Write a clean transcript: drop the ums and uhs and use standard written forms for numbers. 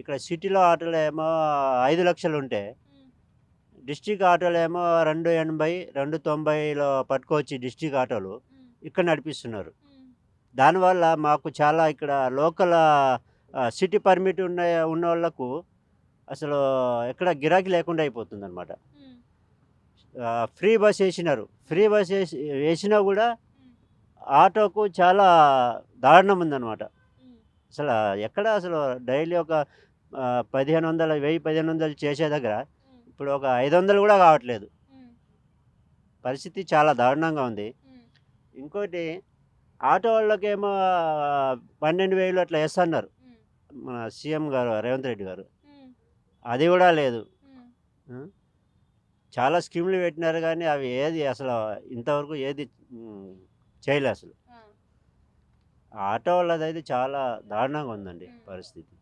ఇక్కడ సిటీలో ఆటోలో ఏమో 5,00,000 ఉంటే, హ్మ్. డిస్ట్రిక్ట్ ఆటోలో ఏమో 280, 290లో పట్టుకొచ్చి డిస్ట్రిక్ట్ ఆటోలు హ్మ్. ఇక్కడ నడిపిస్తున్నారు. హ్మ్. దానివల్ల మాకు చాలా ఇక్కడ లోకల్ సిటీ పర్మిట్ ఉన్నోళ్ళకు అసలు ఎక్కడ గిరాకీ లేకుండా అయిపోతుందనమాట. హ్మ్. ఫ్రీ బస్ ఏసినారు. ఫ్రీ హ్మ్. బస్ ఏసినా గూడా హ్మ్. ఆటోకు చాలా దారుణం ఉందనమాట. హ్మ్. అసల ఎక్కడ అసలు డైలీ ఒక 1500, 1000, 1500 చేసే దగ్గర హ్మ్. ఇప్పుడు ఒక 500 గూడా కావట్లేదు. హ్మ్. పరిస్థితి చాలా దారుణంగా ఉంది. హ్మ్. ఇంకోటి ఆటో వాళ్ళకేమో 12,000 అట్లా ఏస్తన్నారు. హ్మ్. మన సీఎం గారు రేవంత్ రెడ్డి గారు. హ్మ్. అది గూడా లేదు. హ్మ్. హ్మ్. చాలా స్కీమ్‌లు పెట్టినారు గానీ అవి ఏది అసలు ఇంతవరకు ఏది హ్మ్. చేయలే అసలు. ఆ! ఆటో వాళ్ళదైతే చాలా దారుణంగా ఉందండి హ్మ్. పరిస్థితి.